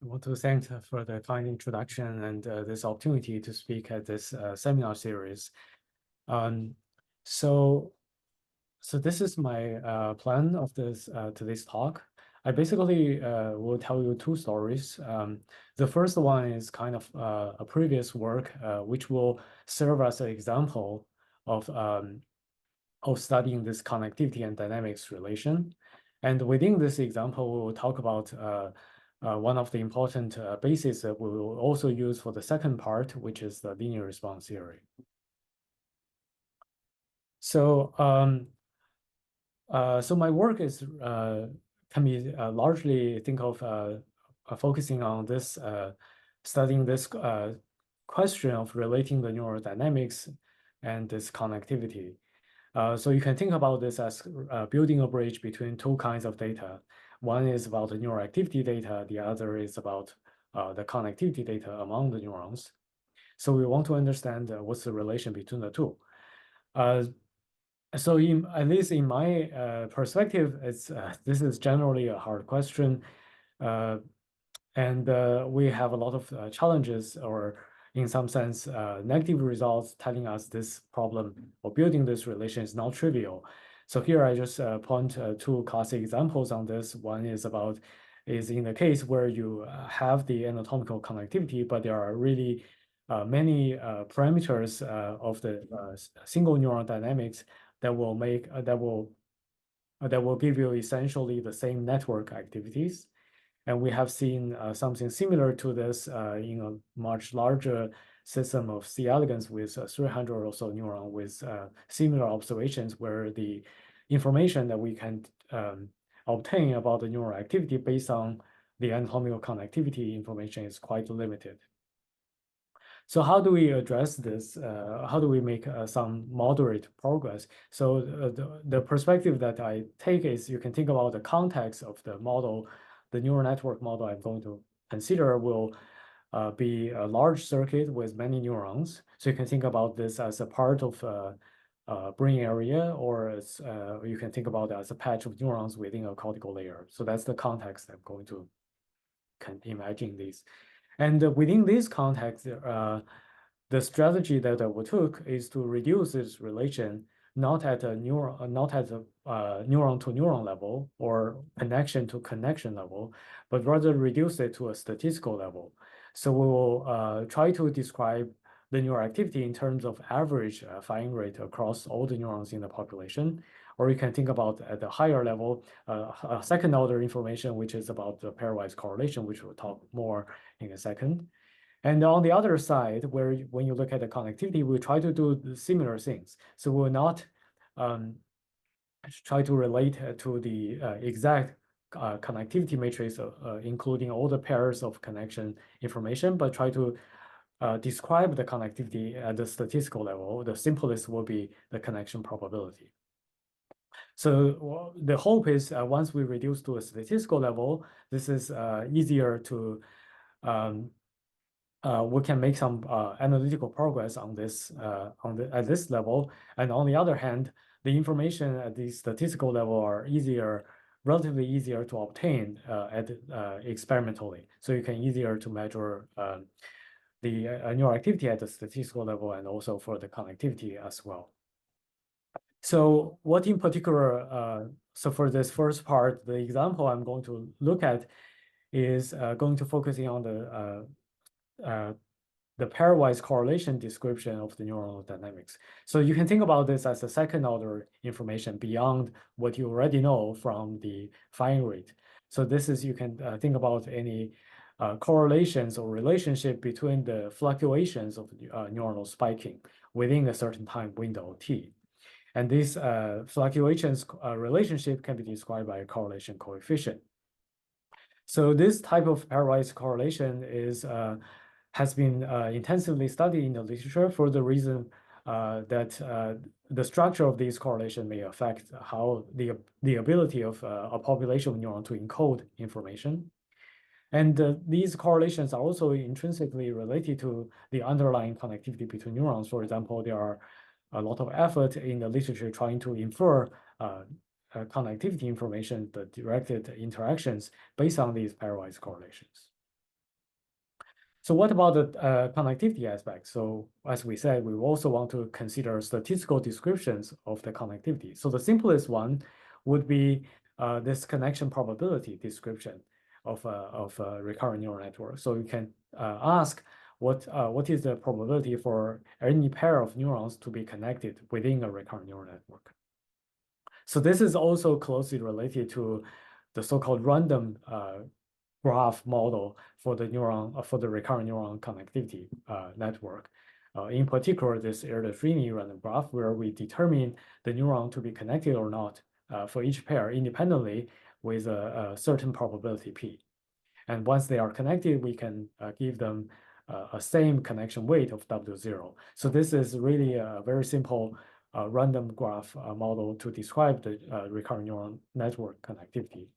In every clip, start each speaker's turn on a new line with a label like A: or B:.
A: I want to thank for the kind introduction and this opportunity to speak at this seminar series. Um, so, so this is my plan of this today's talk. I basically will tell you two stories. The first one is kind of a previous work which will serve as an example of studying this connectivity and dynamics relation. And within this example, we will talk about one of the important bases that we will also use for the second part, which is the linear response theory. So, so my work is can be largely think of focusing on this, studying this question of relating the neural dynamics and this connectivity. So you can think about this as building a bridge between two kinds of data. One is about the neural activity data, the other is about the connectivity data among the neurons. So we want to understand what's the relation between the two. So at least in my perspective, this is generally a hard question. And we have a lot of challenges, or in some sense, negative results telling us this problem or building this relation is not trivial. So here I just point two classic examples on this. One is in the case where you have the anatomical connectivity, but there are really many parameters of the single neuron dynamics that will give you essentially the same network activities. And we have seen something similar to this in a much larger system of C. elegans with 300 or so neurons with similar observations where the information that we can obtain about the neural activity based on the anatomical connectivity information is quite limited. So how do we address this? How do we make some moderate progress? So the perspective that I take is you can think about the context of the model. The neural network model I'm going to consider will be a large circuit with many neurons. So you can think about this as a part of brain area, or as you can think about it as a patch of neurons within a cortical layer. So that's the context I'm going to imagine this. And within this context, the strategy that we took is to reduce this relation not at a neuron, not at a neuron to neuron level or connection to connection level, but rather reduce it to a statistical level. So we will try to describe the neural activity in terms of average firing rate across all the neurons in the population. Or you can think about at the higher level, a second order information, which is about the pairwise correlation, which we'll talk more in a second. And on the other side, when you look at the connectivity, we try to do similar things. So we'll not try to relate to the exact connectivity matrix, including all the pairs of connection information, but try to describe the connectivity at the statistical level. The simplest will be the connection probability. So the hope is once we reduce to a statistical level, this is easier to, we can make some analytical progress on this at this level. And on the other hand, the information at the statistical level are relatively easier to obtain experimentally. So you can easier to measure the neural activity at the statistical level and also for the connectivity as well. So what in particular, so for this first part, the example I'm going to look at is going to focusing on the pairwise correlation description of the neuronal dynamics. So you can think about this as a second order information beyond what you already know from the firing rate. So this is, you can think about any correlations or relationship between the fluctuations of neuronal spiking within a certain time window T. And this fluctuations relationship can be described by a correlation coefficient. So this type of pairwise correlation has been intensively studied in the literature for the reason that the structure of these correlation may affect how the ability of a population of neurons to encode information. And these correlations are also intrinsically related to the underlying connectivity between neurons. For example, there are a lot of effort in the literature trying to infer connectivity information, the directed interactions based on these pairwise correlations. So what about the connectivity aspect? So as we said, we also want to consider statistical descriptions of the connectivity. So the simplest one would be this connection probability description of a recurrent neural network. So you can ask what is the probability for any pair of neurons to be connected within a recurrent neural network. So this is also closely related to the so-called random graph model for the neuron for the recurrent neuron connectivity network. In particular, this Erdős-Rényi random graph, where we determine the neuron to be connected or not for each pair independently with a certain probability p. And once they are connected, we can give them a same connection weight of W0. So this is really a very simple random graph model to describe the recurrent neural network connectivity.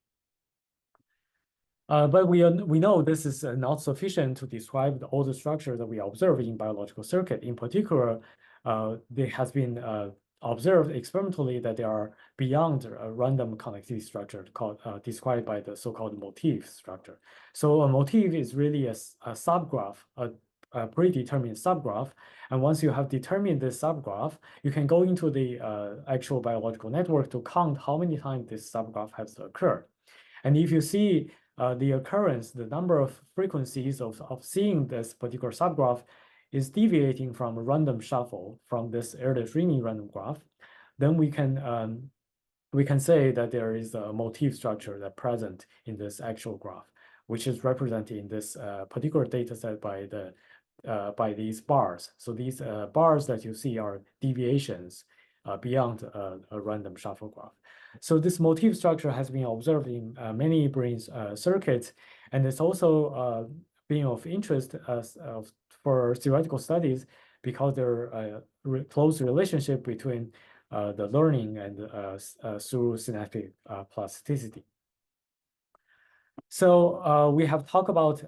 A: But we know this is not sufficient to describe all the structure that we observe in biological circuit. In particular, there has been observed experimentally that they are beyond a random connectivity structure called described by the so-called motif structure. So a motif is really a subgraph, a predetermined subgraph. And once you have determined this subgraph, you can go into the actual biological network to count how many times this subgraph has occurred. And if you see the occurrence, the number of frequencies of seeing this particular subgraph is deviating from a random shuffle from this Erdős-Rényi random graph, then we can say that there is a motif structure that present in this actual graph, which is represented in this particular data set by these bars. So these bars that you see are deviations beyond a random shuffle graph. So this motif structure has been observed in many brain circuits, and it's also being of interest for theoretical studies because there are a close relationship between the learning and through synaptic plasticity. So we have talked about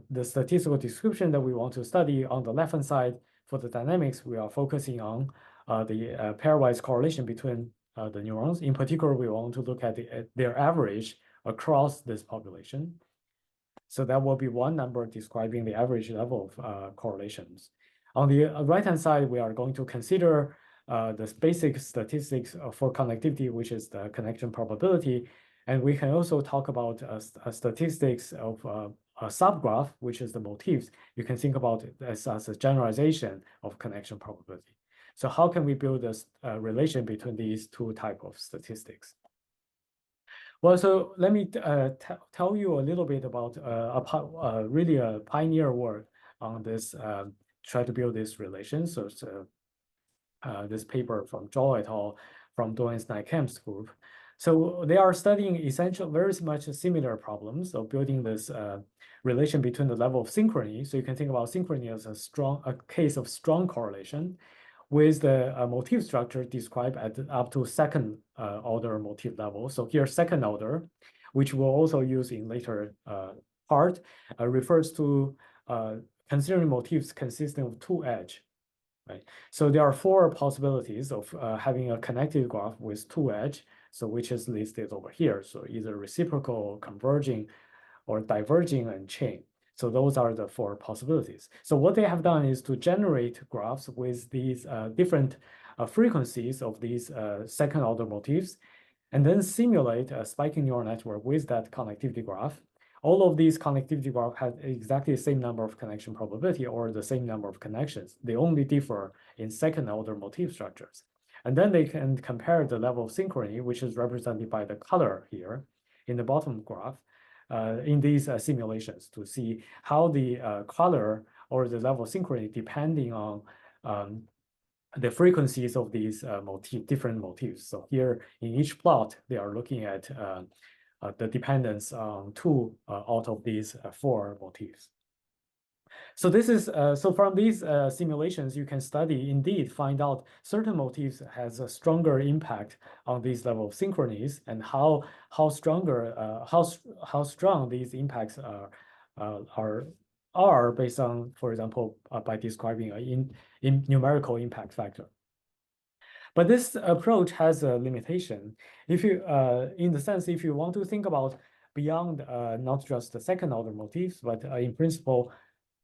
A: the statistical description that we want to study. On the left-hand side, for the dynamics, we are focusing on the pairwise correlation between the neurons. In particular, we want to look at their average across this population. So that will be one number describing the average level of correlations. On the right-hand side, we are going to consider the basic statistics for connectivity, which is the connection probability. And we can also talk about statistics of a subgraph, which is the motifs. You can think about it as a generalization of connection probability. So how can we build this relation between these two types of statistics? Well, so let me tell you a little bit about really a pioneer work on this, try to build this relation. So it's this paper from Zhou et al. From Doan's Nijkamp's group. So they are studying essentially very much similar problems of building this relation between the level of synchrony. So you can think about synchrony as a case of strong correlation with the motif structure described at up to second order motif level. So here, second order, which we'll also use in later part, refers to considering motifs consisting of two edges. Right. So there are four possibilities of having a connected graph with two edges, so which is listed over here. So either reciprocal, converging, or diverging and chain. So those are the four possibilities. So what they have done is to generate graphs with these different frequencies of these second order motifs, and then simulate a spiking neural network with that connectivity graph. All of these connectivity graphs have exactly the same number of connection probability or the same number of connections. They only differ in second order motif structures. And then they can compare the level of synchrony, which is represented by the color here in the bottom graph, in these simulations to see how the color or the level of synchrony depending on the frequencies of these different motifs. So here in each plot, they are looking at the dependence on two out of these four motifs. So this is so from these simulations, you can study indeed find out certain motifs has a stronger impact on these level of synchronies and how strong these impacts are based on, for example, by describing in numerical impact factor. But this approach has a limitation. If you, in the sense, if you want to think about beyond not just the second order motifs, but in principle,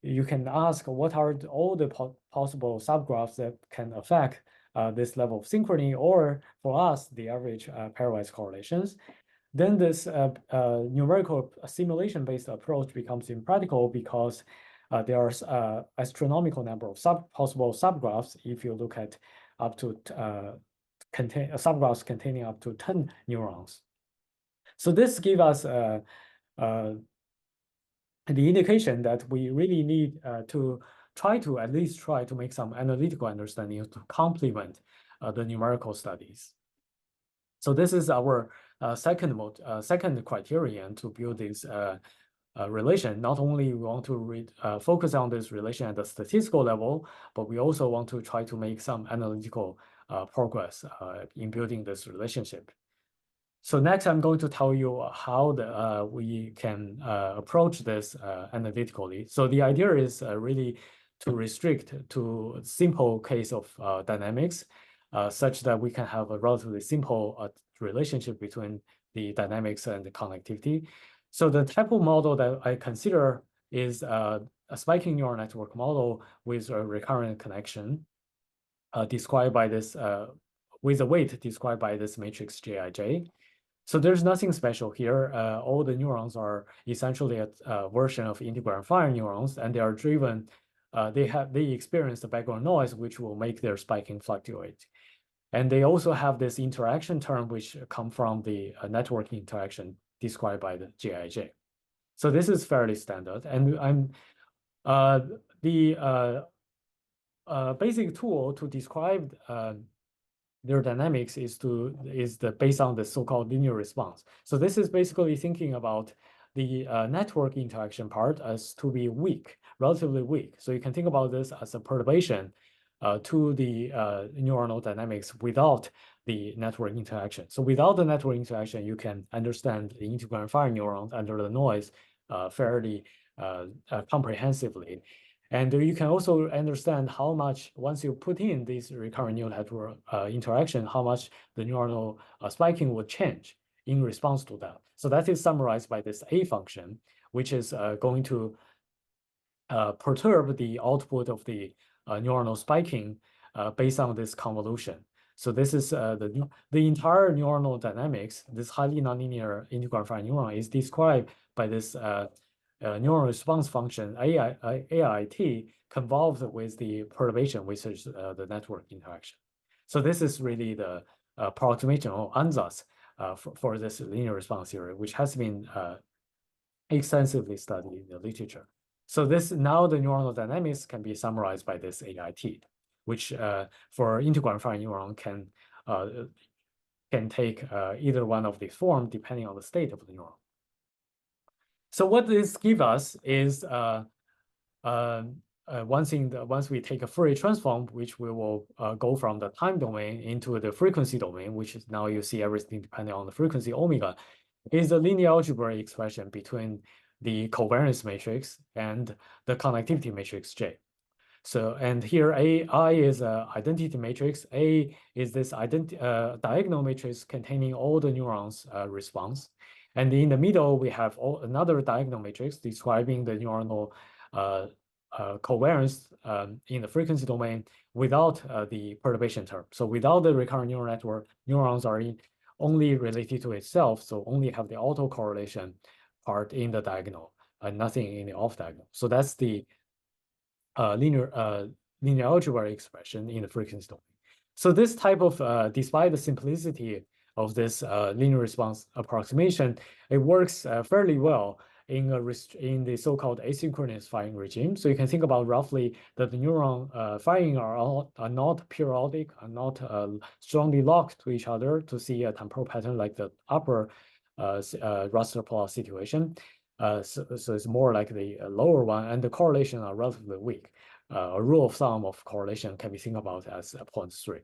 A: you can ask what are all the possible subgraphs that can affect this level of synchrony, or for us, the average pairwise correlations. Then this numerical simulation-based approach becomes impractical because there are astronomical number of possible subgraphs if you look at up to subgraphs containing up to 10 neurons. So this gives us the indication that we really need to at least try to make some analytical understanding to complement the numerical studies. So this is our second criterion to build this relation. Not only we want to focus on this relation at the statistical level, but we also want to try to make some analytical progress in building this relationship. So next, I'm going to tell you how we can approach this analytically. So the idea is really to restrict to simple case of dynamics, such that we can have a relatively simple relationship between the dynamics and the connectivity. So the type of model that I consider is a spiking neural network model with a recurrent connection described by this, with a weight described by this matrix Jij. So there's nothing special here. All the neurons are essentially a version of integer and fire neurons, and they are driven, they experience the background noise, which will make their spiking fluctuate. And they also have this interaction term, which come from the network interaction described by the Jij. So this is fairly standard. And the basic tool to describe their dynamics is based on the so-called linear response. So this is basically thinking about the network interaction part as to be weak, relatively weak. So you can think about this as a perturbation to the neuronal dynamics without the network interaction. So without the network interaction, you can understand the integer and fire neurons under the noise fairly comprehensively. And you can also understand how much, once you put in this recurrent neural network interaction, how much the neuronal spiking would change in response to that. So that is summarized by this A function, which is going to perturb the output of the neuronal spiking based on this convolution. So this is the entire neuronal dynamics, this highly nonlinear integer and fire neuron is described by this neural response function AIT convolved with the perturbation, which is the network interaction. So this is really the approximation or ansatz for this linear response theory, which has been extensively studied in the literature. So this now the neuronal dynamics can be summarized by this AIT, which for integer and fire neuron can take either one of these forms depending on the state of the neuron. So what this gives us is once we take a Fourier transform, which we will go from the time domain into the frequency domain, which is now you see everything depending on the frequency omega, is the linear algebra expression between the covariance matrix and the connectivity matrix J. So, and here I is an identity matrix. A is this diagonal matrix containing all the neurons response. And in the middle, we have another diagonal matrix describing the neuronal covariance in the frequency domain without the perturbation term. So without the recurrent neural network, neurons are only related to itself, so only have the autocorrelation part in the diagonal and nothing in the off diagonal. So that's the linear algebra expression in the frequency domain. So this type of, despite the simplicity of this linear response approximation, it works fairly well in the so-called asynchronous firing regime. So you can think about roughly that the neuron firing are not periodic, are not strongly locked to each other to see a temporal pattern like the upper raster plot situation. So it's more like the lower one, and the correlation are relatively weak. A rule of thumb of correlation can be think about as 0.3.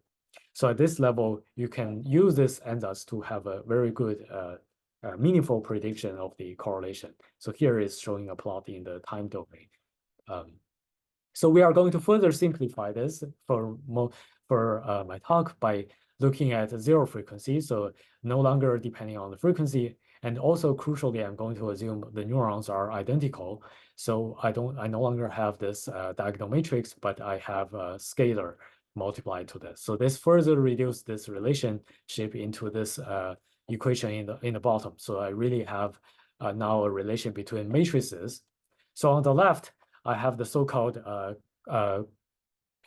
A: So at this level, you can use this ansatz to have a very good meaningful prediction of the correlation. So here is showing a plot in the time domain. So we are going to further simplify this for my talk by looking at zero frequency, so no longer depending on the frequency. And also crucially, I'm going to assume the neurons are identical. So I no longer have this diagonal matrix, but I have a scalar multiplied to this. So this further reduces this relationship into this equation in the bottom. So I really have now a relation between matrices. So on the left, I have the so-called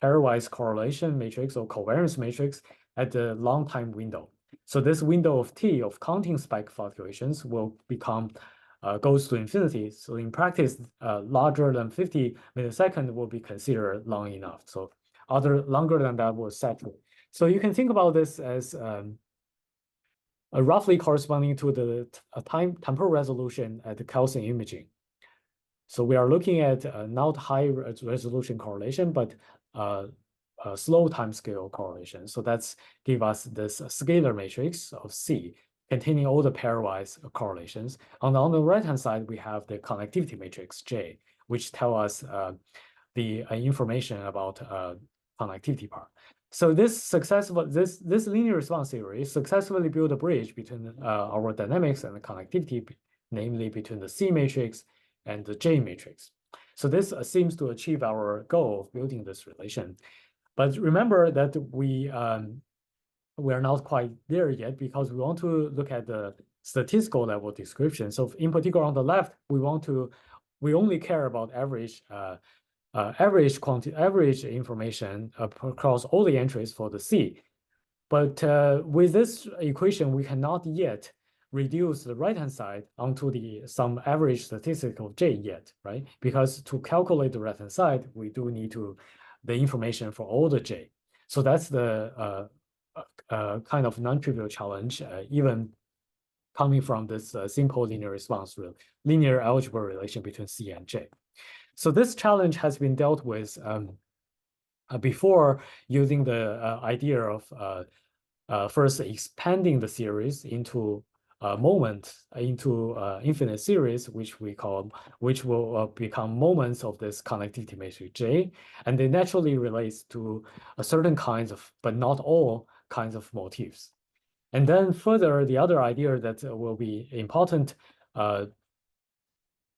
A: pairwise correlation matrix or covariance matrix at the long time window. So this window of t of counting spike fluctuations will become goes to infinity. So in practice, larger than 50 milliseconds will be considered long enough. So other longer than that will settle. So you can think about this as roughly corresponding to the temporal resolution at the calcium imaging. So we are looking at not high resolution correlation, but slow time scale correlation. So that's give us this scalar matrix of C containing all the pairwise correlations. On the right-hand side, we have the connectivity matrix J, which tell us the information about connectivity part. So this linear response theory successfully built a bridge between our dynamics and the connectivity, namely between the C matrix and the J matrix. So this seems to achieve our goal of building this relation. But remember that we are not quite there yet because we want to look at the statistical level description. So in particular, on the left, we only care about average information across all the entries for the C. But with this equation, we cannot yet reduce the right-hand side onto some average statistical J yet, right? Because to calculate the right-hand side, we do need the information for all the J. So that's the kind of non-trivial challenge, even coming from this simple linear response, linear algebra relation between C and J. So this challenge has been dealt with before using the idea of first expanding the series into infinite series, which will become moments of this connectivity matrix J, and they naturally relates to a certain kinds of, but not all kinds of motifs. And then further, the other idea that will be important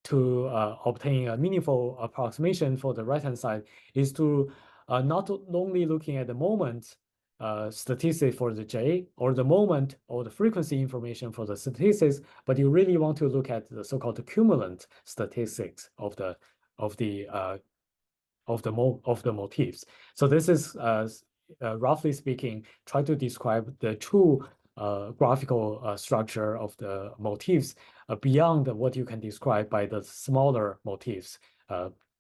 A: to obtain a meaningful approximation for the right-hand side is to not only looking at the moment statistic for the J or the moment or the frequency information for the statistics, but you really want to look at the so-called cumulant statistics of the motifs. So this is roughly speaking, try to describe the true graphical structure of the motifs beyond what you can describe by the smaller motifs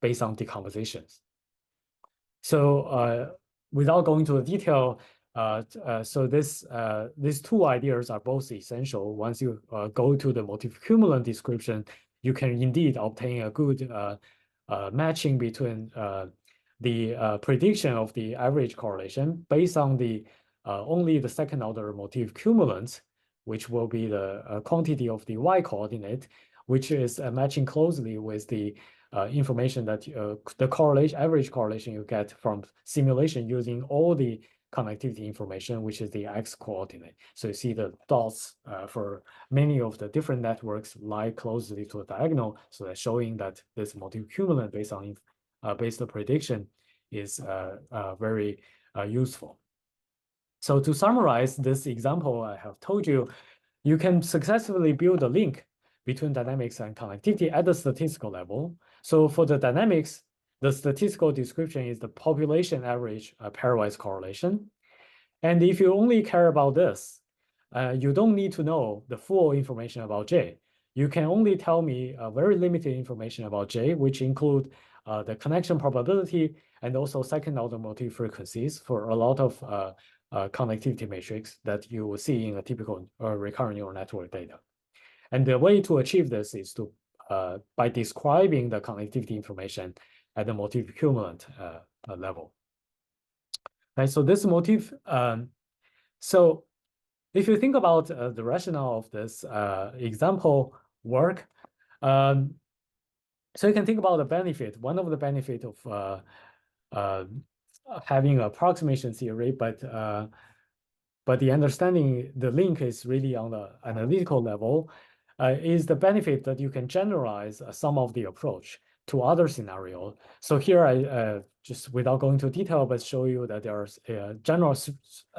A: based on decompositions. So without going to the detail, so these two ideas are both essential. Once you go to the motif cumulant description, you can indeed obtain a good matching between the prediction of the average correlation based on the only the second order motif cumulant, which will be the quantity of the y coordinate, which is matching closely with the information that the average correlation you get from simulation using all the connectivity information, which is the x coordinate. So you see the dots for many of the different networks lie closely to the diagonal, so that's showing that this multi-cumulant based on based prediction is very useful. So to summarize this example I have told you, you can successfully build a link between dynamics and connectivity at the statistical level. So for the dynamics, the statistical description is the population average pairwise correlation. And if you only care about this, you don't need to know the full information about J. You can only tell me very limited information about J, which include the connection probability and also second order motif frequencies for a lot of connectivity matrix that you will see in a typical recurrent neural network data. And the way to achieve this is to by describing the connectivity information at the motif cumulant level. Right, so this motif, so if you think about the rationale of this example work, so you can think about the benefit. One of the benefit of having approximation theory, but but the understanding the link is really on the analytical level, is the benefit that you can generalize some of the approach to other scenarios. So here I just without going into detail, but show you that there's a general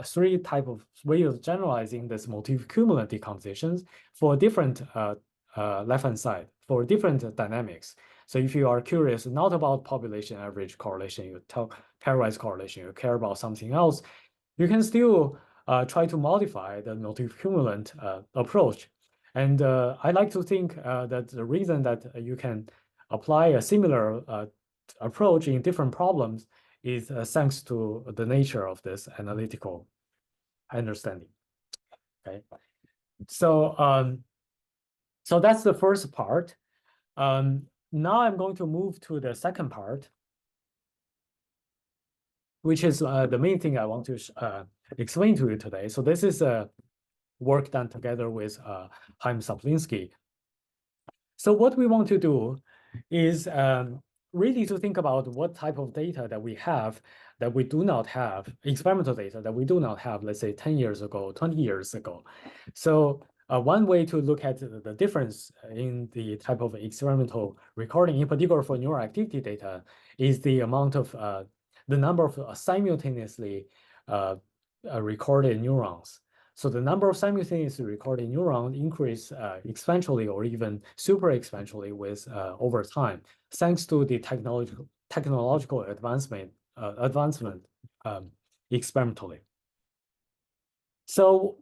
A: three type of way of generalizing this motif cumulant decompositions for different left-hand side, for different dynamics. So if you are curious not about population average correlation, you talk pairwise correlation, you care about something else, you can still try to modify the motif cumulant approach. And I like to think that the reason that you can apply a similar approach in different problems is thanks to the nature of this analytical understanding. Okay, so so that's the first part. Now I'm going to move to the second part, which is the main thing I want to explain to you today. So this is work done together with Chaim Saplinsky. So what we want to do is really to think about what type of data that we have that we do not have, experimental data that we do not have, let's say 10 years ago, 20 years ago. So one way to look at the difference in the type of experimental recording, in particular for neural activity data, is the amount of the number of simultaneously recorded neurons. So the number of simultaneously recorded neurons increase exponentially or even super exponentially with over time, thanks to the technological advancement experimentally. So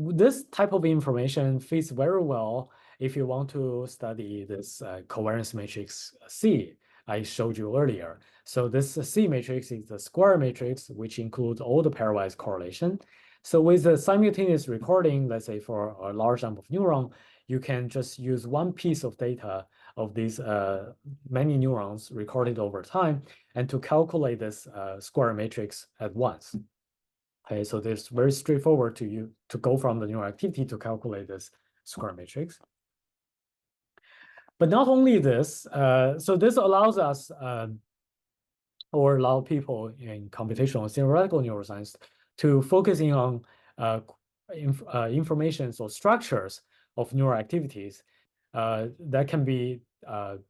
A: this type of information fits very well if you want to study this covariance matrix C I showed you earlier. So this C matrix is the square matrix, which includes all the pairwise correlation. So with the simultaneous recording, let's say for a large number of neurons, you can just use one piece of data of these many neurons recorded over time and to calculate this square matrix at once. Okay, so it's very straightforward to go from the neural activity to calculate this square matrix. But not only this, so this allows us or allow people in computational theoretical neuroscience to focusing on information or structures of neural activities that can be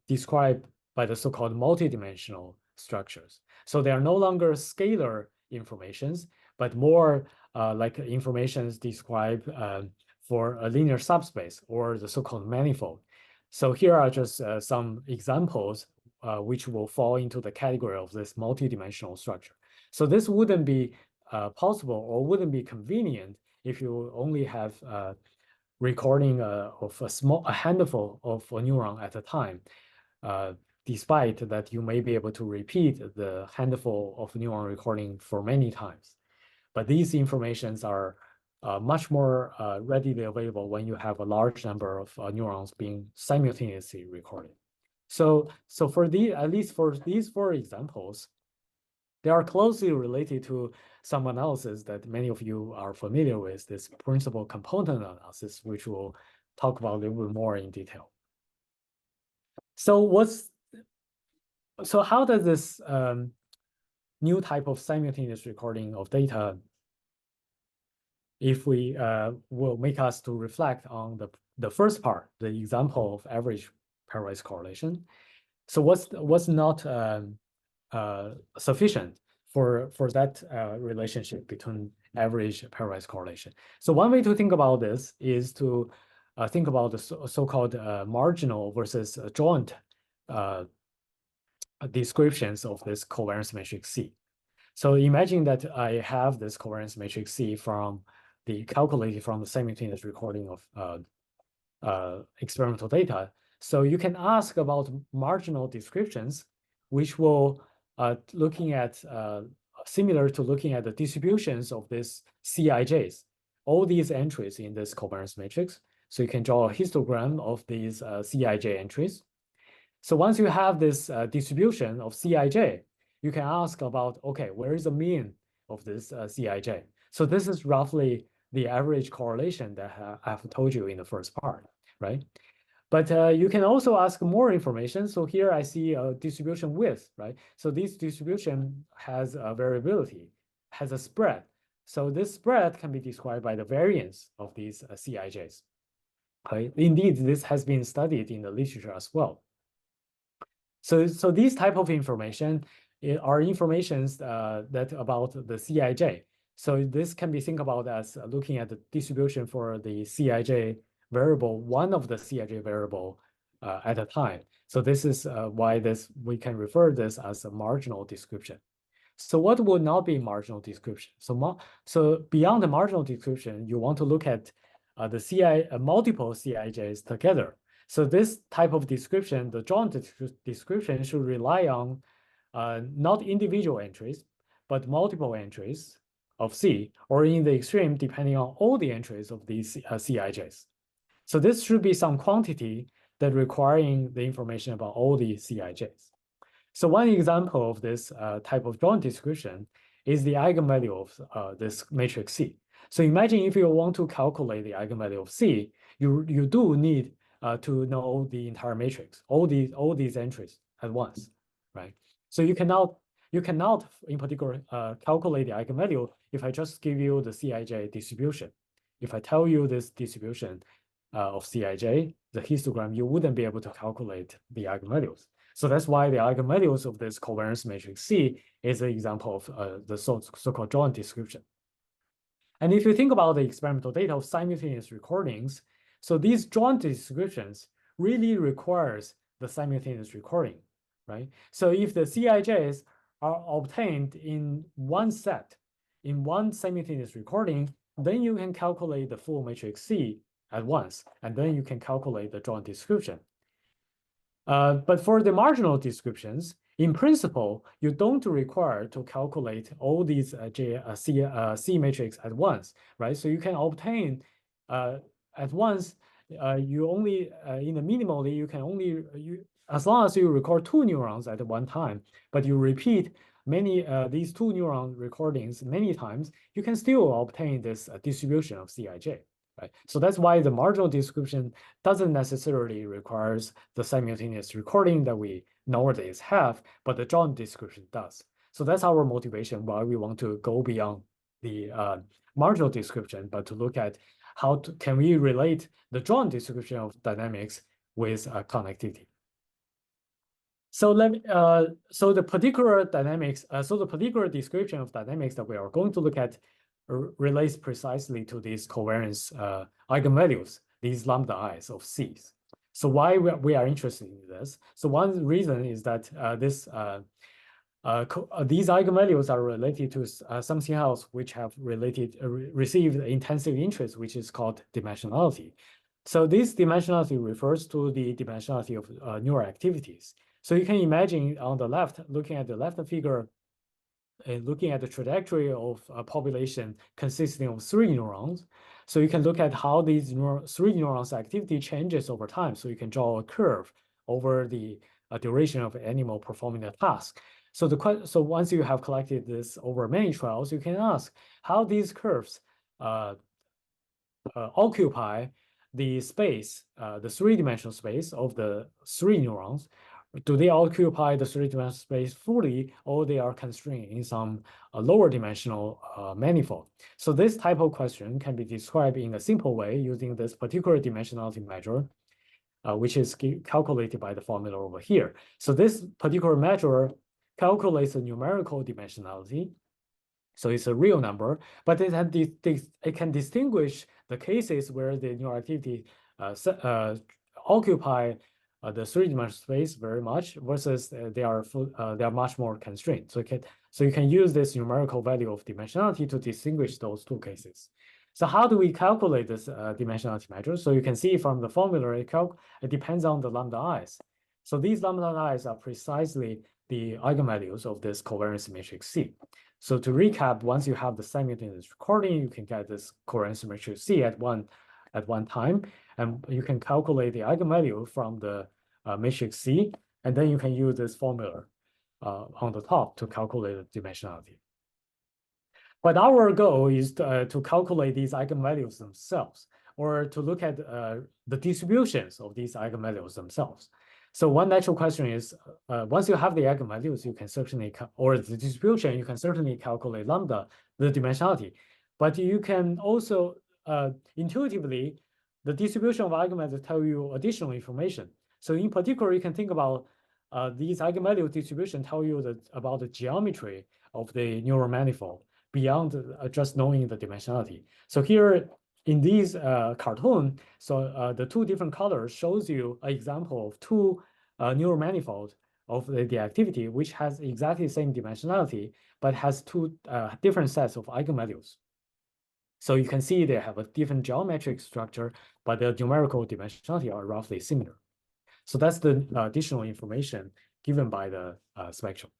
A: described by the so-called multidimensional structures. So they are no longer scalar informations, but more like informations described for a linear subspace or the so-called manifold. So here are just some examples which will fall into the category of this multidimensional structure. So this wouldn't be possible or wouldn't be convenient if you only have recording of a handful of a neuron at a time, despite that you may be able to repeat the handful of neuron recording for many times. But these informations are much more readily available when you have a large number of neurons being simultaneously recorded. So for at least for these four examples, they are closely related to some analysis that many of you are familiar with, this principal component analysis, which we'll talk about a little bit more in detail. So how does this new type of simultaneous recording of data, if we will make us to reflect on the first part, the example of average pairwise correlation. So what's not sufficient for that relationship between average pairwise correlation? So one way to think about this is to think about the so-called marginal versus joint descriptions of this covariance matrix C. So imagine that I have this covariance matrix C calculated from the simultaneous recording of experimental data. So you can ask about marginal descriptions, which will looking at similar to looking at the distributions of this CIJs, all these entries in this covariance matrix. So you can draw a histogram of these CIJ entries. So once you have this distribution of CIJ, you can ask about, okay, where is the mean of this CIJ? So this is roughly the average correlation that I've told you in the first part, right? But you can also ask more information. So here I see a distribution width, right? So this distribution has a variability, has a spread. So this spread can be described by the variance of these CIJs. Okay? Indeed, this has been studied in the literature as well. So these type of information are informations that about the CIJ. So this can be think about as looking at the distribution for the CIJ variable, one of the CIJ variable at a time. So this is why we can refer this as a marginal description. So what would not be marginal description? So beyond the marginal description, you want to look at the multiple CIJs together. So this type of description, the joint description, should rely on not individual entries, but multiple entries of C, or in the extreme, depending on all the entries of these CIJs. So this should be some quantity that requiring the information about all the CIJs. So one example of this type of joint description is the eigenvalue of this matrix C. So imagine if you want to calculate the eigenvalue of C, you do need to know the entire matrix, all these entries at once, right? So you cannot in particular calculate the eigenvalue if I just give you the CIJ distribution. If I tell you this distribution of CIJ, the histogram, you wouldn't be able to calculate the eigenvalues. So that's why the eigenvalues of this covariance matrix C is an example of the so-called joint description. And if you think about the experimental data of simultaneous recordings, so these joint descriptions really requires the simultaneous recording, right? So if the CIJs are obtained in one set, in one simultaneous recording, then you can calculate the full matrix C at once, and then you can calculate the joint description. But for the marginal descriptions, in principle, you don't require to calculate all these C matrix at once, right? So you can obtain at once. You only in the minimally you can only as long as you record 2 neurons at one time, but you repeat many these 2 neuron recordings many times, you can still obtain this distribution of CIJ. Right? So that's why the marginal description doesn't necessarily requires the simultaneous recording that we nowadays have, but the joint description does. So that's our motivation why we want to go beyond the marginal description, but to look at how can we relate the joint description of dynamics with connectivity. So so the particular dynamics, so the particular description of dynamics that we are going to look at relates precisely to these covariance eigenvalues, these lambda i's of C's. So why we are interested in this? So one reason is that these eigenvalues are related to something else which have received intensive interest, which is called dimensionality. So this dimensionality refers to the dimensionality of neural activities. So you can imagine on the left, looking at the left figure, looking at the trajectory of a population consisting of 3 neurons. So you can look at how these 3 neurons activity changes over time. So you can draw a curve over the duration of an animal performing the task. So once you have collected this over many trials, you can ask how these curves occupy the space, the 3-dimensional space of the 3 neurons. Do they occupy the 3-dimensional space fully, or they are constrained in some lower dimensional manifold? So this type of question can be described in a simple way using this particular dimensionality measure, which is calculated by the formula over here. So this particular measure calculates the numerical dimensionality. So it's a real number, but it can distinguish the cases where the neural activity occupy the 3-dimensional space very much versus they are much more constrained. So you can use this numerical value of dimensionality to distinguish those 2 cases. So how do we calculate this dimensionality measure? So you can see from the formula, it depends on the lambda i's. So these lambda i's are precisely the eigenvalues of this covariance matrix C. So to recap, once you have the simultaneous recording, you can get this covariance matrix C at one time, and you can calculate the eigenvalue from the matrix C, and then you can use this formula on the top to calculate the dimensionality. But our goal is to calculate these eigenvalues themselves, or to look at the distributions of these eigenvalues themselves. So one natural question is, once you have the eigenvalues, you can certainly, or the distribution, you can certainly calculate lambda, the dimensionality. But you can also intuitively, the distribution of eigenvalues tell you additional information. So in particular, you can think about these eigenvalue distribution tell you about the geometry of the neural manifold beyond just knowing the dimensionality. So here in these cartoon, so the two different colors shows you an example of two neural manifold of the activity, which has exactly the same dimensionality, but has two different sets of eigenvalues. So you can see they have a different geometric structure, but the numerical dimensionality are roughly similar. So that's the additional information given by the spectrum.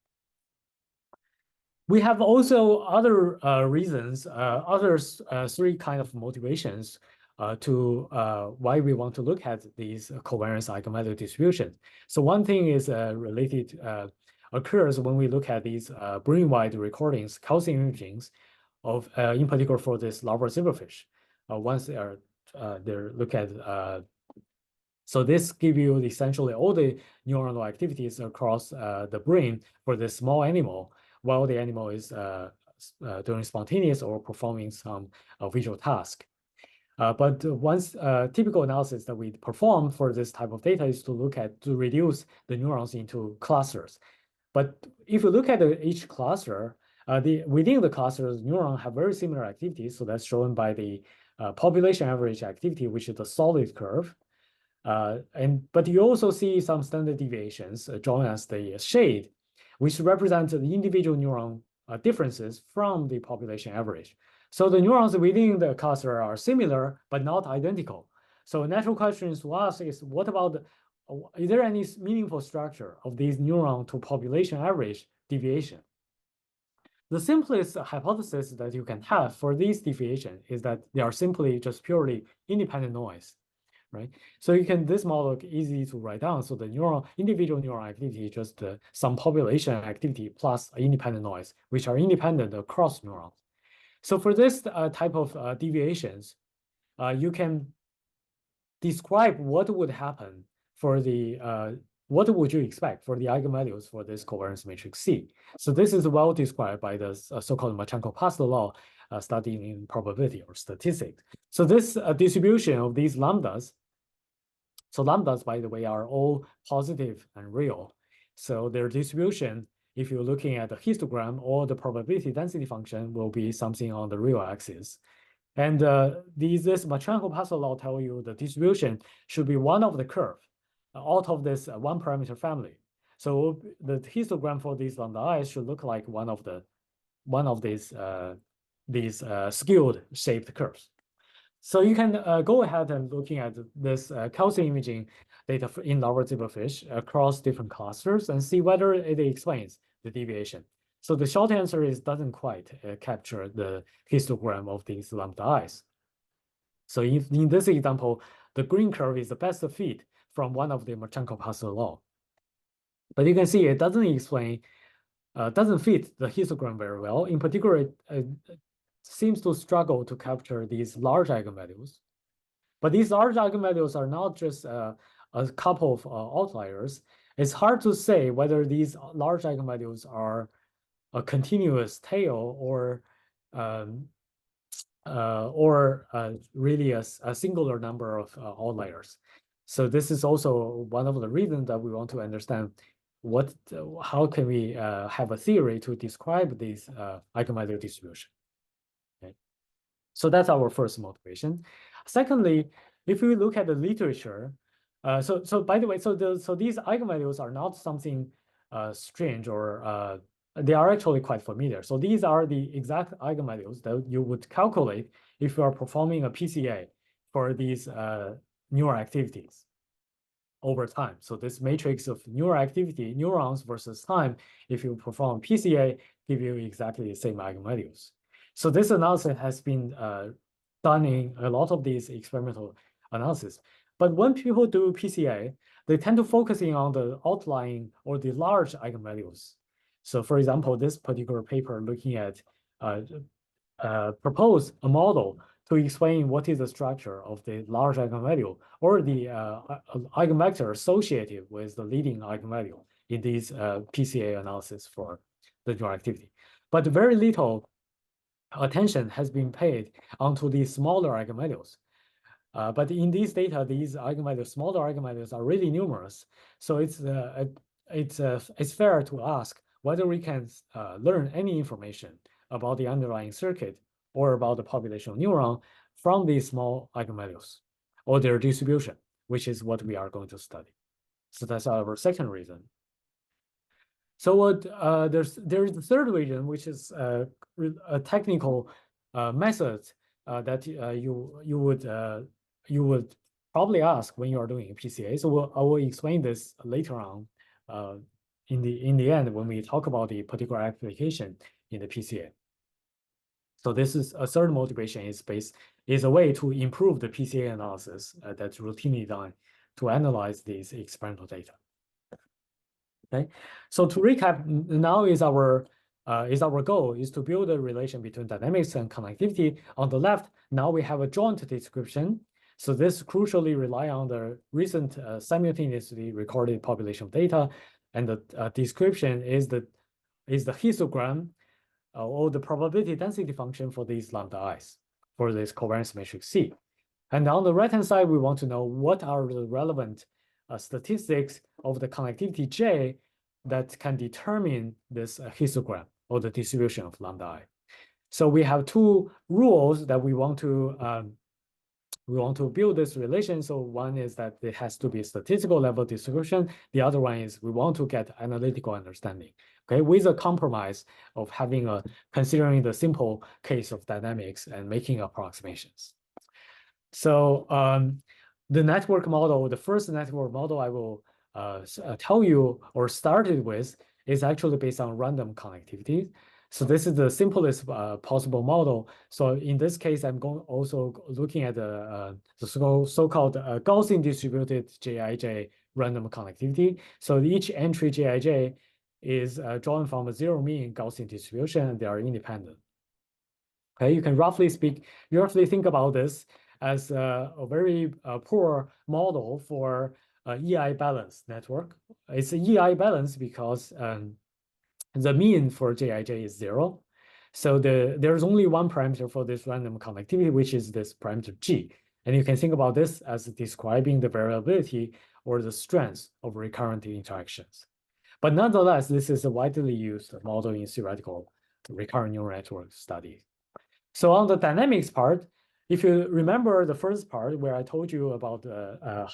A: We have also other reasons, other three kind of motivations to why we want to look at these covariance eigenvalue distribution. So one thing is related occurs when we look at these brain-wide recordings, calcium imagings of, in particular for this larval zebrafish. Once they're look at, so this give you essentially all the neuronal activities across the brain for this small animal, while the animal is doing spontaneous or performing some visual task. But once typical analysis that we perform for this type of data is to reduce the neurons into clusters. But if you look at each cluster, within the clusters, neurons have very similar activities. So that's shown by the population average activity, which is the solid curve. But you also see some standard deviations drawn as the shade, which represent the individual neuron differences from the population average. So the neurons within the cluster are similar, but not identical. So a natural question to us is, what about, is there any meaningful structure of these neuron to population average deviation? The simplest hypothesis that you can have for these deviation is that they are simply just purely independent noise. Right? So this model is easy to write down. So the individual neuron activity is just some population activity plus independent noise, which are independent across neurons. So for this type of deviations, you can describe what would happen for the, what would you expect for the eigenvalues for this covariance matrix C? So this is well described by the so-called Marchenko-Pastel law studying in probability or statistics. So this distribution of these lambdas, so lambdas, by the way, are all positive and real. So their distribution, if you're looking at the histogram or the probability density function, will be something on the real axis. And this Marchenko-Pastel law tell you the distribution should be one of the curve out of this one parameter family. So the histogram for these lambda i's should look like one of these skewed shaped curves. So you can go ahead and looking at this calcium imaging data in larval zebrafish across different clusters and see whether it explains the deviation. So the short answer is doesn't quite capture the histogram of these lambda i's. So in this example, the green curve is the best fit from one of the Marchenko-Pastel law. But you can see it doesn't explain, doesn't fit the histogram very well. In particular, it seems to struggle to capture these large eigenvalues. But these large eigenvalues are not just a couple of outliers. It's hard to say whether these large eigenvalues are a continuous tail or really a singular number of outliers. So this is also one of the reasons that we want to understand how can we have a theory to describe this eigenvalue distribution. Okay. So that's our first motivation. Secondly, if we look at the literature, so by the way, so these eigenvalues are not something strange or they are actually quite familiar. So these are the exact eigenvalues that you would calculate if you are performing a PCA for these neural activities over time. So this matrix of neural activity, neurons versus time, if you perform PCA, give you exactly the same eigenvalues. So this analysis has been done in a lot of these experimental analysis. But when people do PCA, they tend to focusing on the outlying or the large eigenvalues. So for example, this particular paper looking at propose a model to explain what is the structure of the large eigenvalue or the eigenvector associated with the leading eigenvalue in these PCA analysis for the neural activity. But very little attention has been paid onto these smaller eigenvalues. But in these data, these eigenvalues, smaller eigenvalues, are really numerous. So it's fair to ask whether we can learn any information about the underlying circuit or about the population of neuron from these small eigenvalues or their distribution, which is what we are going to study. So that's our second reason. So there's the third reason, which is a technical method that you would probably ask when you are doing a PCA. So I will explain this later on in the end when we talk about the particular application in the PCA. So this is a third motivation is a way to improve the PCA analysis that's routinely done to analyze these experimental data. Okay, so to recap, now is our goal is to build a relation between dynamics and connectivity. On the left, now we have a joint description. So this crucially rely on the recent simultaneously recorded population of data, and the description is the histogram or the probability density function for these lambda i's for this covariance matrix C. And on the right-hand side, we want to know what are the relevant statistics of the connectivity J that can determine this histogram or the distribution of lambda I. So we have two rules that we want to build this relation. So one is that it has to be a statistical level distribution. The other one is we want to get analytical understanding. Okay, with a compromise of considering the simple case of dynamics and making approximations. So the network model, the first network model I will tell you or started with is actually based on random connectivity. So this is the simplest possible model. So in this case, I'm also looking at the so-called Gaussian distributed Jij random connectivity. So each entry Jij is drawn from a zero mean Gaussian distribution, and they are independent. Okay, you can roughly think about this as a very poor model for EI balance network. It's an EI balance because the mean for Jij is 0. So there's only one parameter for this random connectivity, which is this parameter G. And you can think about this as describing the variability or the strength of recurrent interactions. But nonetheless, this is a widely used model in theoretical recurrent neural network studies. So on the dynamics part, if you remember the first part where I told you about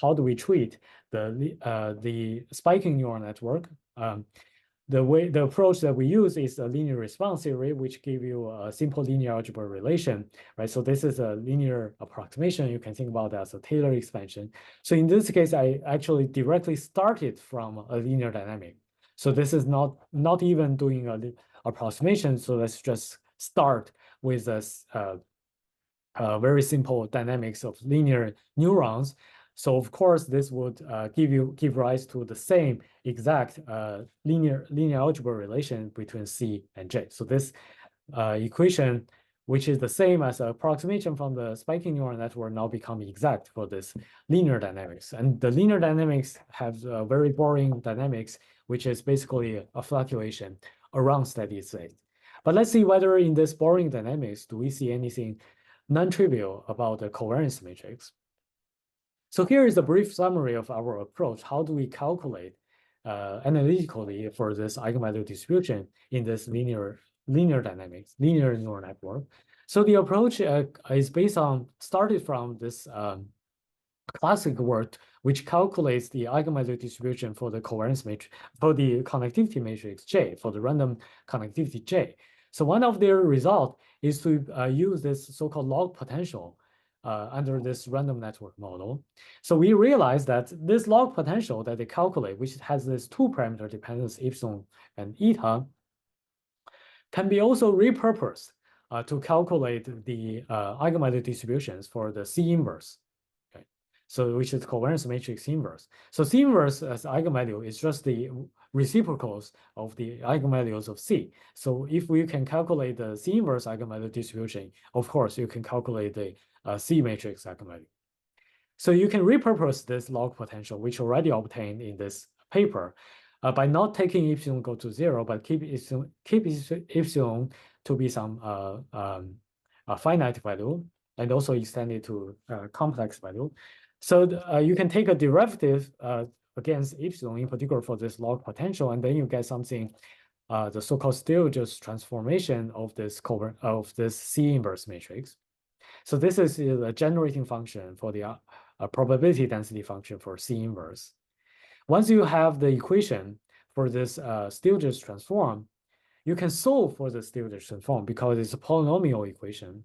A: how do we treat the spiking neural network, the approach that we use is a linear response theory, which give you a simple linear algebra relation, right? So this is a linear approximation. You can think about that as a Taylor expansion. So in this case, I actually directly started from a linear dynamic. So this is not even doing an approximation. So let's just start with this very simple dynamics of linear neurons. So of course, this would give rise to the same exact linear algebra relation between C and J. So this equation, which is the same as approximation from the spiking neural network, now become exact for this linear dynamics. And the linear dynamics have very boring dynamics, which is basically a fluctuation around steady state. But let's see whether in this boring dynamics, do we see anything non-trivial about the covariance matrix. So here is a brief summary of our approach. How do we calculate analytically for this eigenvalue distribution in this linear dynamics, linear neural network? So the approach is started from this classic work, which calculates the eigenvalue distribution for the covariance matrix, for the connectivity matrix J, for the random connectivity J. So one of their results is to use this so-called log potential under this random network model. So we realized that this log potential that they calculate, which has this two-parameter dependence, epsilon and eta, can be also repurposed to calculate the eigenvalue distributions for the C inverse. Okay, so which is covariance matrix inverse. So C inverse as eigenvalue is just the reciprocals of the eigenvalues of C. So if we can calculate the C inverse eigenvalue distribution, of course you can calculate the C matrix eigenvalue. So you can repurpose this log potential, which already obtained in this paper, by not taking epsilon go to 0, but keep epsilon to be some a finite value, and also extend it to complex value. So you can take a derivative against epsilon, in particular for this log potential, and then you get something, the so-called Stieltjes transformation of this C inverse matrix. So this is a generating function for the probability density function for C inverse. Once you have the equation for this Stieltjes transform, you can solve for the Stieltjes transform because it's a polynomial equation.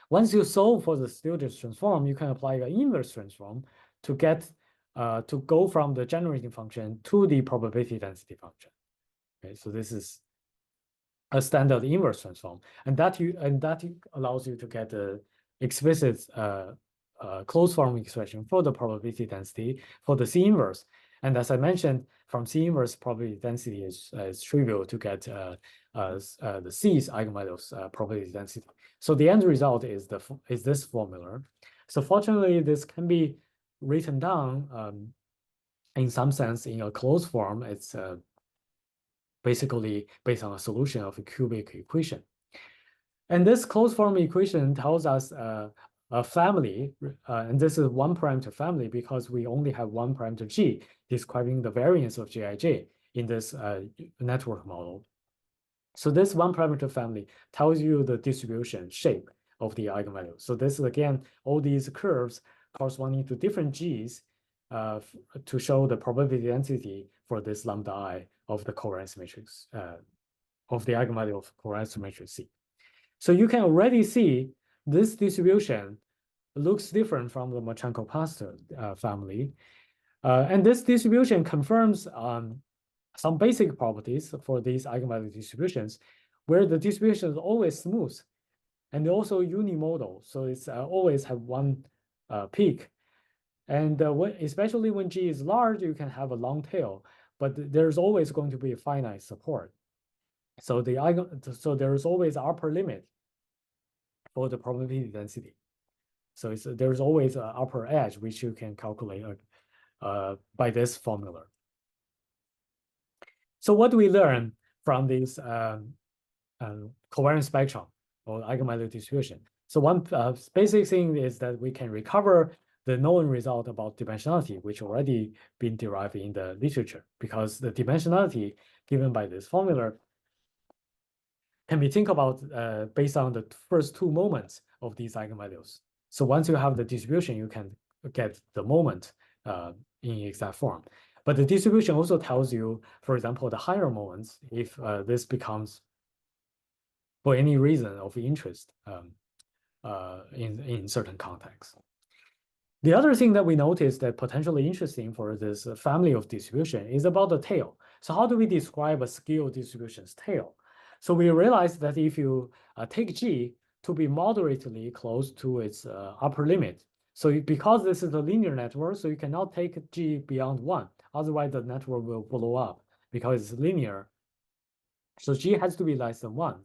A: Once you solve for the Stieltjes transform, you can apply an inverse transform to get to go from the generating function to the probability density function. Okay, so this is a standard inverse transform, and that allows you to get the explicit closed form expression for the probability density for the C inverse. And as I mentioned, from C inverse, probability density is trivial to get the C's eigenvalues probability density. So the end result is this formula. So fortunately, this can be written down in some sense in a closed form. It's basically based on a solution of a cubic equation. And this closed form equation tells us a family, and this is one parameter family because we only have one parameter G describing the variance of Gij in this network model. So this one parameter family tells you the distribution shape of the eigenvalue. So this is again, all these curves corresponding to different G's to show the probability density for this lambda I of the covariance matrix, of the eigenvalue of covariance matrix C. So you can already see this distribution looks different from the Marchenko-Pastor family. And this distribution confirms some basic properties for these eigenvalue distributions, where the distribution is always smooth and also unimodal. So it's always have one peak. And especially when G is large, you can have a long tail, but there's always going to be a finite support. So there's always upper limit for the probability density. So there's always an upper edge which you can calculate by this formula. So what do we learn from this covariance spectrum or eigenvalue distribution? So one basic thing is that we can recover the known result about dimensionality, which already been derived in the literature, because the dimensionality given by this formula can be think about based on the first two moments of these eigenvalues. So once you have the distribution, you can get the moment in exact form. But the distribution also tells you, for example, the higher moments, if this becomes, for any reason of interest in certain contexts. The other thing that we noticed that potentially interesting for this family of distribution is about the tail. So how do we describe a scale distribution's tail? So we realized that if you take G to be moderately close to its upper limit, so because this is a linear network, so you cannot take G beyond 1. Otherwise, the network will blow up because it's linear. So G has to be less than 1,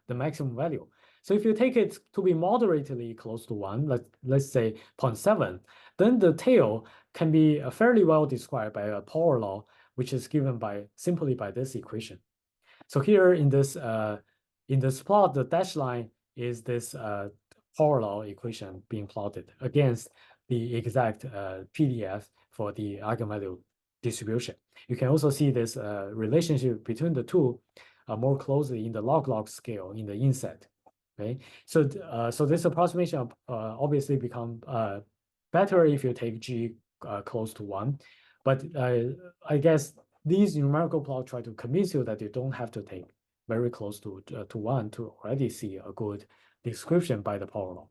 A: the maximum value. So if you take it to be moderately close to 1, let's say 0.7, then the tail can be fairly well described by a power law, which is given simply by this equation. So here in this plot, the dashed line is this power law equation being plotted against the exact PDF for the eigenvalue distribution. You can also see this relationship between the two more closely in the log-log scale in the inset. Okay, so this approximation obviously become better if you take G close to 1, but I guess these numerical plots try to convince you that you don't have to take very close to 1 to already see a good description by the power law.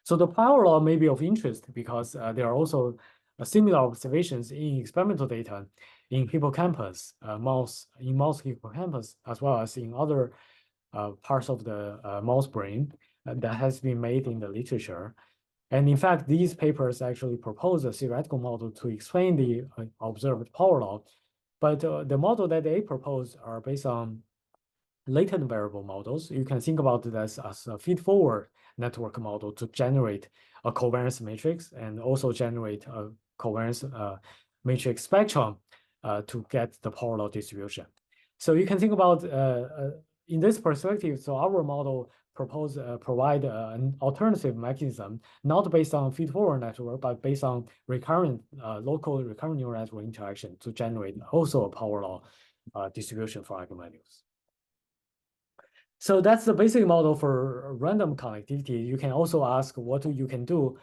A: So the power law may be of interest because there are also similar observations in experimental data in hippocampus, mouse hippocampus, as well as in other parts of the mouse brain that has been made in the literature. And in fact, these papers actually propose a theoretical model to explain the observed power law. But the model that they propose are based on latent variable models. You can think about it as a feed-forward network model to generate a covariance matrix and also generate a covariance matrix spectrum to get the power law distribution. So you can think about in this perspective, so our model provide an alternative mechanism, not based on feed-forward network, but based on local recurrent neural network interaction to generate also a power law distribution for eigenvalues. So that's the basic model for random connectivity. You can also ask what you can do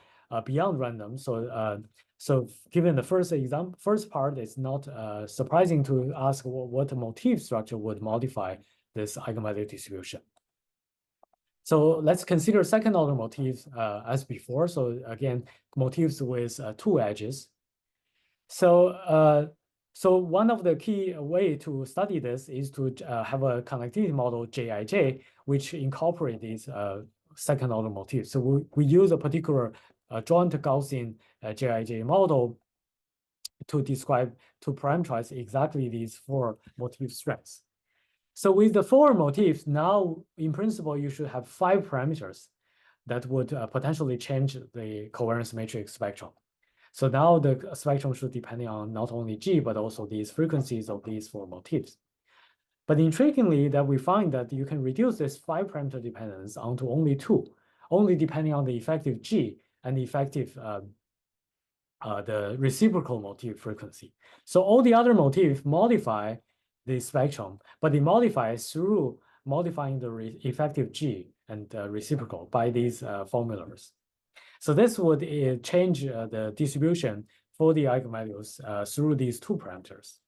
A: beyond random. So given the first part, it's not surprising to ask what motif structure would modify this eigenvalue distribution. So let's consider second order motifs as before. So again, motifs with two edges. So one of the key way to study this is to have a connectivity model JIJ, which incorporates these second order motifs. So we use a particular joint Gaussian JIJ model to parameterize exactly these four motif strengths. So with the four motifs, now in principle, you should have 5 parameters that would potentially change the covariance matrix spectrum. So now the spectrum should depend on not only G, but also these frequencies of these 4 motifs. But intriguingly, that we find that you can reduce this 5 parameter dependence onto only 2, only depending on the effective G and the effective the reciprocal motif frequency. So all the other motifs modify the spectrum, but they modify through modifying the effective G and reciprocal by these formulas. So this would change the distribution for the eigenvalues through these 2 parameters.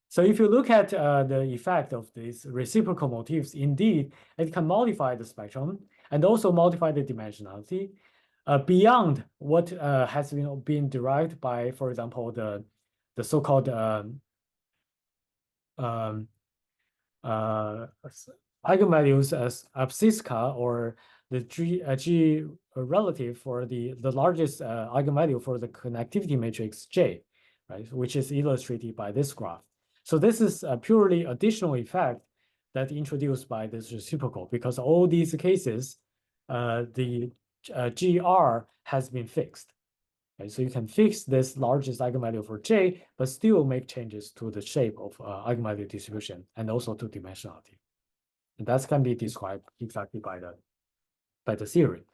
A: So if you look at the effect of these reciprocal motifs, indeed, it can modify the spectrum and also modify the dimensionality beyond what has been derived by, for example, the so-called eigenvalues as abscisca, or the G relative for the largest eigenvalue for the connectivity matrix J, right, which is illustrated by this graph. So this is a purely additional effect that introduced by this reciprocal, because all these cases, the GR has been fixed. Right? So you can fix this largest eigenvalue for J, but still make changes to the shape of eigenvalue distribution and also to dimensionality. And that can be described exactly by the theory.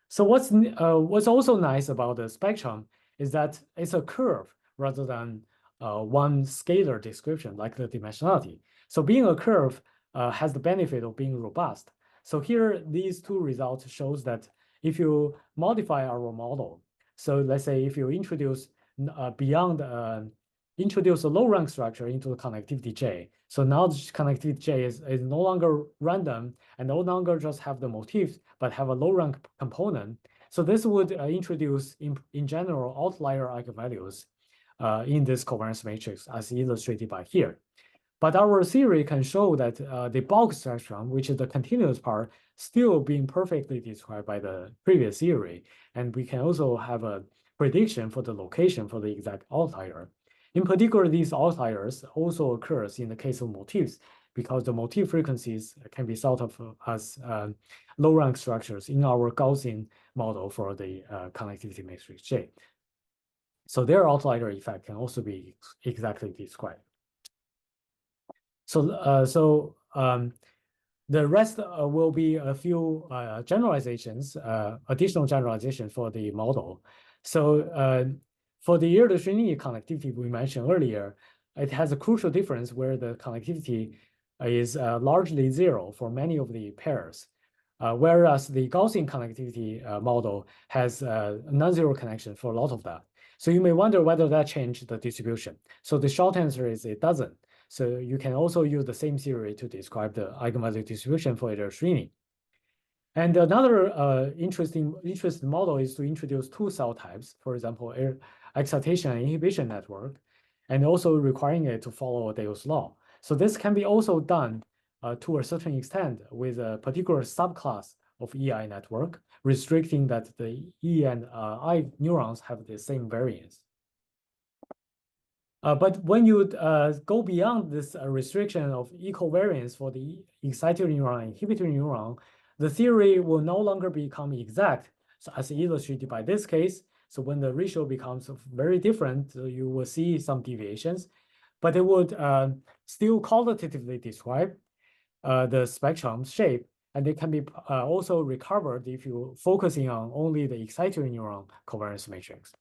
A: So what's also nice about the spectrum is that it's a curve rather than one scalar description like the dimensionality. So being a curve has the benefit of being robust. So here, these 2 results shows that if you modify our model, so let's say if you introduce introduce a low rank structure into the connectivity J. So now the connectivity J is no longer random and no longer just have the motifs, but have a low rank component. So this would introduce in general outlier eigenvalues in this covariance matrix as illustrated by here. But our theory can show that the bulk spectrum, which is the continuous part, still being perfectly described by the previous theory. And we can also have a prediction for the location for the exact outlier. In particular, these outliers also occurs in the case of motifs, because the motif frequencies can be thought of as low rank structures in our Gaussian model for the connectivity matrix J. So their outlier effect can also be exactly described. So the rest will be a few generalizations, additional generalization for the model. So for the Erdős-Rényi connectivity we mentioned earlier, it has a crucial difference where the connectivity is largely 0 for many of the pairs, whereas the Gaussian connectivity model has non-zero connection for a lot of that. So you may wonder whether that changed the distribution. So the short answer is it doesn't. So you can also use the same theory to describe the eigenvalue distribution for Erdős-Rényi. And another interesting model is to introduce 2 cell types, for example, excitation and inhibition network, and also requiring it to follow Dale's law. So this can be also done to a certain extent with a particular subclass of EI network, restricting that the E and I neurons have the same variance. But when you go beyond this restriction of equal variance for the excitatory neuron and inhibitory neuron, the theory will no longer become exact, so as illustrated by this case. So when the ratio becomes very different, you will see some deviations, but it would still qualitatively describe. the spectrum shape, and they can be also recovered if you focusing on only the excitatory neuron covariance matrix.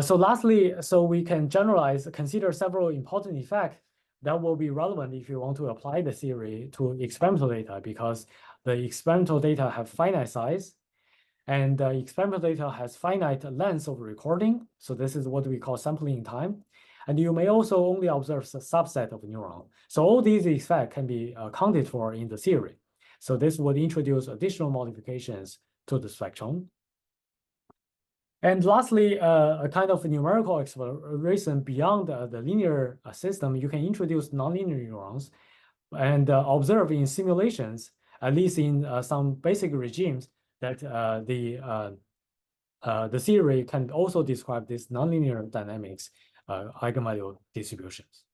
A: So lastly, so we can consider several important effects that will be relevant if you want to apply the theory to experimental data, because the experimental data have finite size, and the experimental data has finite length of recording. So this is what we call sampling time. And you may also only observe a subset of neuron. So all these effects can be accounted for in the theory. So this would introduce additional modifications to the spectrum. And lastly, a kind of numerical exploration beyond the linear system, you can introduce nonlinear neurons and observe in simulations, at least in some basic regimes, that the theory can also describe this nonlinear dynamics eigenvalue distributions.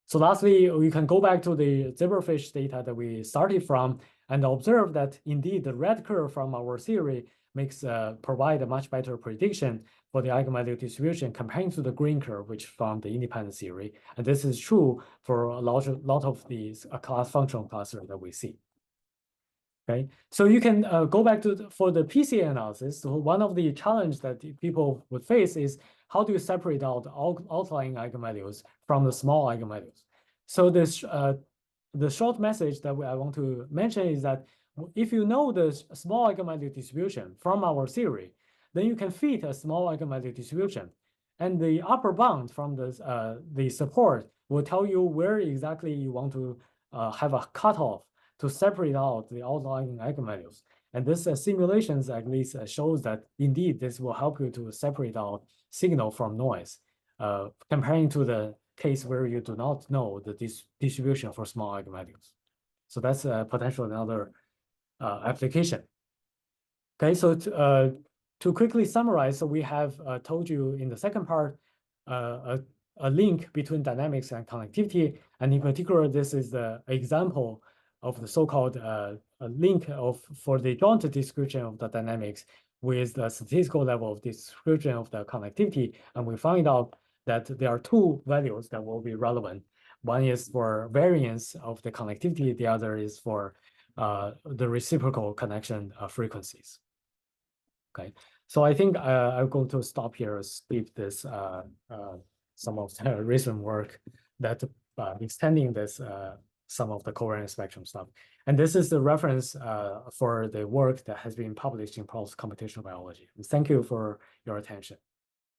A: So lastly, we can go back to the zebrafish data that we started from and observe that indeed the red curve from our theory provide a much better prediction for the eigenvalue distribution comparing to the green curve, which from the independent theory. And this is true for a lot of these class functional cluster that we see. Okay, so you can go back to for the PCA analysis. So one of the challenges that people would face is how do you separate out outlying eigenvalues from the small eigenvalues? So this the short message that I want to mention is that if you know the small eigenvalue distribution from our theory, then you can fit a small eigenvalue distribution, and the upper bound from the support will tell you where exactly you want to have a cutoff to separate out the outlying eigenvalues. And this simulations at least shows that indeed this will help you to separate out signal from noise, comparing to the case where you do not know the distribution for small eigenvalues. So that's potentially another application. Okay, so to quickly summarize, so we have told you in the second part a link between dynamics and connectivity, and in particular, this is the example of the so-called link for the joint description of the dynamics with the statistical level of description of the connectivity, and we find out that there are two values that will be relevant. One is for variance of the connectivity, the other is for the reciprocal connection frequencies. Okay, so I think I'm going to stop here, skip this some of the recent work that extending this some of the covariance spectrum stuff. And this is the reference for the work that has been published in PLOS Computational Biology. Thank you for your attention.